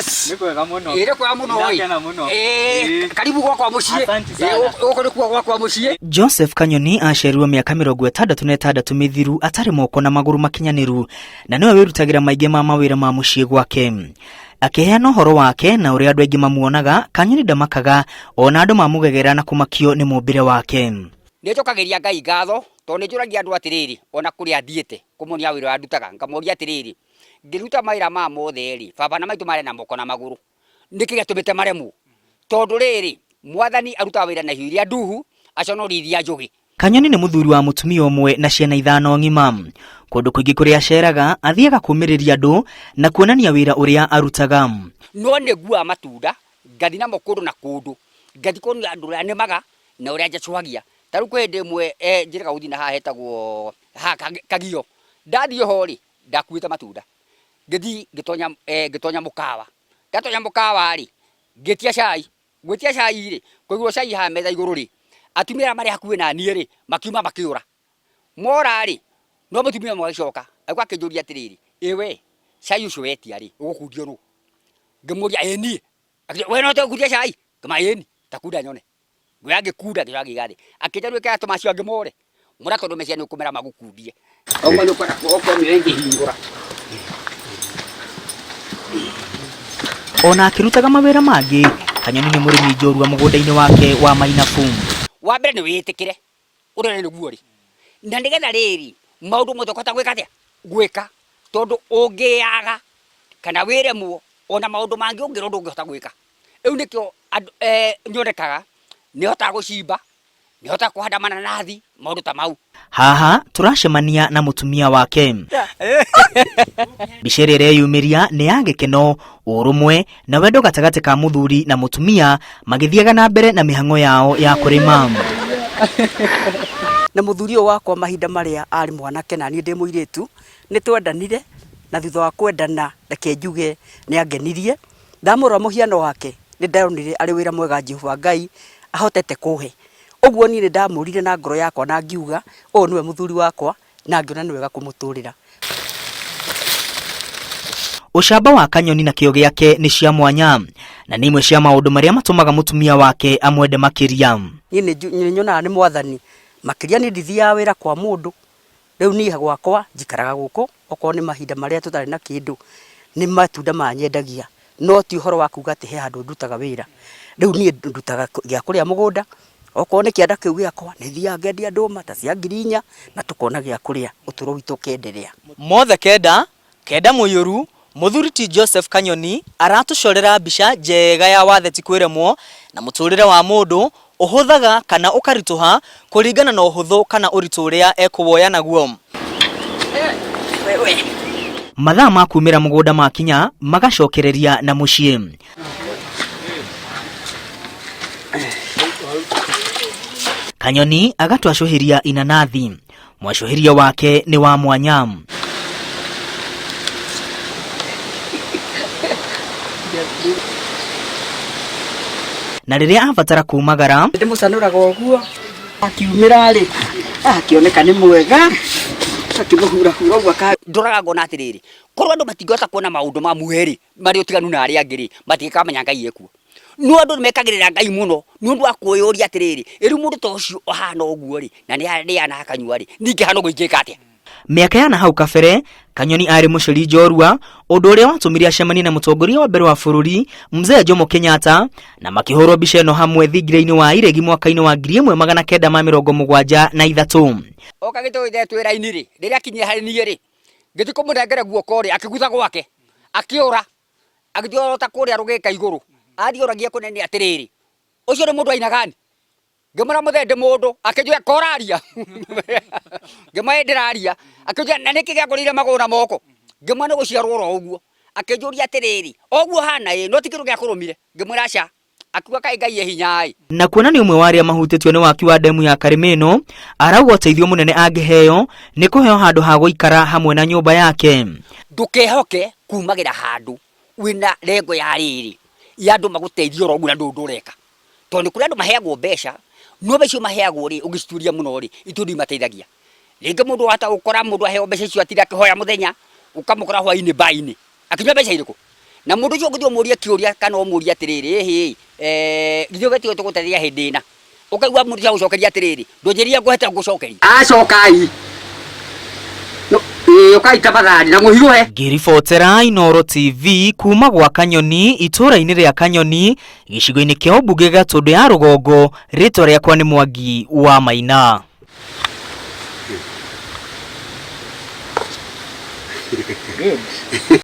Yes. Nikwega muno. Nikwega muno. Ndakena muno. Karibu gwakwa muciĩ. Asante sana. Uko ni gwakwa muciĩ. Joseph Kanyoni aciarirwo mĩaka 66 mithiru atarĩ moko na magũrũ makinyaniru na niwe wirutagira maingĩ ma mawĩra ma muciĩ gwake. Akiheana ũhoro wake na ũrĩa andũ aingĩ mamuonaga, Kanyoni ndamakaga ona andũ mamũgegera na kumakio nĩ mũmbĩre wake. Nĩnjokageria Ngai ngatho tondũ nĩnjũragia andũ atĩrĩrĩ ona kũrĩa thiĩte kũmonia wĩra wa ndutaga ngamoria atĩrĩrĩ ngĩruta mawĩra ma mothe rĩ baba na maitũ marĩ na moko na magũrũ nĩkĩ gĩtũmĩte maremwo tondũ rĩrĩ mwathani arutaga wĩra na hiũ iria nduhu aconoroithia njũgĩ. Kanyoni nĩ mũthuri wa mũtumia ũmwe na ciana 5 ng'ima. Kũndũ kũingĩ kũrĩa aceraga athiaga kũmĩrĩria andũ na kuonania wĩra ũrĩa arutaga. No nĩguaga matunda ngathi namo kũndũ na kũndũ ngathi kuonia andũ ũrĩa nĩmaga na ũrĩa njacũhagia. Taru kwĩ ndĩmwe njĩraga gũthina haha hetagwo Kagio. Ndathiĩ ho rĩ ndakuĩte matunda ngĩthi ngĩtonya mũkawa. Ndatonya mũkawa rĩ ngĩtia cai. Ngĩtia cai rĩ kũigwo cai haha metha igũrũ rĩ atumia marĩ hakuhĩ na niĩ rĩ makiuma makĩũra. Mora rĩ no mũtumia mwacoka agwa akĩnjũria atĩrĩrĩ ĩwe cai ũcio wetia rĩ ũgũkundio nũ? Ngĩmũria ĩni. We no tũkundia cai? Ngĩma ĩni takunda nyone. Gwage kuda gĩcagi gathĩ. Akĩnjarũo kaya tũmacio angĩmore. Mũra tondũ mecia nĩ ũkũmera magũkundie. Ouma nĩ ũkwenda kuoka nĩ ingĩhingũra. Ona akĩrutaga mawĩra mangĩ, Kanyoni nĩ mũrĩmi njorua mũgũnda-inĩ wake wa Mainabu. Wa mbere nĩ wĩtĩkĩre ũrĩa nĩguo rĩ. Na nĩgetha rĩrĩ maũndũ mothe ũkota gwĩka atĩa? Gwĩka tondũ ũngĩaga kana wĩremwo ona maũndũ mangĩ ũngĩrwo ndũngĩhota gwĩka. Rĩu nĩkĩo nyonekaga nĩhota gũcimba, nĩhota kũhanda mananathi, maũndũ ta mau. Haha turacemania na mũtumia wake. Mbica ĩrĩa ĩreyumĩria nĩ ya gĩkeno, ũrũmwe na wendo gatagatĩ ka mũthuri na mũtumia magĩthiaga na mbere na mĩhang'o yao ya kũrĩma. Na mũthuri ũyũ wakwa mahinda marĩa arĩ mwanake na niĩ ndĩ mũirĩtu nĩtwendanire na thutha wa kwendana reke njuge nĩangenirie. Ndamũrora mũhiano wake nĩndonire arĩ wĩra mwega Jehova Ngai ahotete kũhe. Ũguo niĩ ndamũrire na ngoro yakwa na ngiuga ũyũ nĩwe mũthuri wakwa na ngĩona nĩ wega kũmũtũrĩra. Ũcamba wa Kanyoni na kĩyo gĩake nĩ cia mwanya na nĩ imwe cia maũndũ marĩa matũmaga mũtumia wake amwende makĩria. Niĩ nĩnyonaga nĩ mwathani makĩria nĩ ndithiaga wĩra kwa mũndũ. Rĩu niĩ gwakwa njikaraga gũkũ okorwo nĩ mahinda marĩa tũtarĩ na kĩndũ nĩ matunda manyendagia no ti ũhoro wa kuga atĩ he handũ ndutaga wĩra. Rĩu niĩ ndutaga gĩa kũrĩa mũgũnda okorwo nĩ kĩanda kĩu gĩakwa nĩthiaga ngendia ndũma ta cia 4,000 na tũkona gĩa kũrĩa ũtũro witũ ũkenderea. Mothe kenda mũiyũru mũthuri ti Joseph Kanyoni aratucorera mbica njega ya watheti kwĩremwo na mũtũrĩre wa mũndũ ũhũthaga kana ũkaritũha kũringana na ũhũthũ kana ũritũ ũrĩa ekũwoya naguo. Mathaa ma kumĩra mũgũnda makinya magacokereria na mũciĩ. Kanyoni agatwacũhĩria inanathi. Mwacũhĩria wake nĩ wa mwanya. Na rĩrĩa abatara kumagara ndĩmũcanũraga ũguo akiumĩra rĩ akĩoneka nĩ mwega akĩmũhurahura ũguo ndoraga ngona atĩrĩrĩ korwo andũ matingĩhota kuona maũndũ ma muherĩ marĩ ũtiganu na arĩa angĩ rĩ matingĩkamenya Ngai ekuo. No andũ nĩmekagĩrĩra Ngai mũno nĩ ũndũ wa kwĩyũria atĩrĩrĩ rĩu mũndũ ta ũcio ahana ũguo rĩ na nĩ arĩana akanyua rĩ ningĩ hano gũingĩka atĩa. Mĩaka ya nahau kabere Kanyoni arĩ mũcori njorua ũndũ ũrĩa watũmire acemanie na mũtongoria wa mbere wa bũrũri Mzee Jomo Kenyatta na makĩhũrwo mbica ĩno hamwe thingira-inĩ wa iregi mwaka-inĩ wa 1973. Oka gĩtũithetwo wĩra-inĩ rĩ rĩrĩa akinyire harĩ niĩ rĩ ngĩthi kũmũnengera guoko rĩ akĩgutha gwake akĩũra agĩthiĩ ta kũrĩa rũgĩka igũrũ athiũragia kũnene atĩrĩrĩ ũcio nĩ mũndũ aina gani? Ngĩmũra mũthende mũndũ akĩnjũa koraria ngĩmũhe ndĩraria akĩnjũa na nĩkĩ gĩakũrĩire magũrũ na moko ngĩmũa nĩ gũciarwo oro ũguo akĩnjũria atĩrĩrĩ ũguo hana ĩ no ti kĩndũ gĩakũrũmire ngĩmwĩra aca akiuga kaĩ Ngai e hinya ĩ. Na kuona nĩ ũmwe wa arĩa mahutĩtio nĩ waki wa ndemu ya Karĩmĩno arauga ũteithio mũnene angĩheo nĩ kũheo handũ ha gũikara hamwe na nyũmba yake. Ndũkehoke kumagĩra handũ wĩna rengo ya rĩrĩ ya andũ magũteithio oro ũguo na ndũndũ ũreka tondũ kũrĩ andũ maheagwo mbeca no mbeca maheagwo rĩ ũgĩcituria mũno rĩ itũndi mateithagia. Rĩngĩ mũndũ wata gũkora mũndũ aheo mbeca icio atira akĩhoya mũthenya ũkamũkora hwainĩ bainĩ akinyua mbeca irĩkũ na mundu ucio ngithio muria kiuria kana umuria atiriri hi githio betio tuguteria hindina ukaigua mundu cia gucokeria atiriri ndunjiria nguheta ngucokeria acokai ukai tafadhali na muhiruhe. Ngiribotera Inooro TV kuma gwa Kanyoni itura-ini ria Kanyoni gicigo-ini kia ubunge ga Tondu ya Rugongo, ritwa riakwa ni Mwangi wa Maina.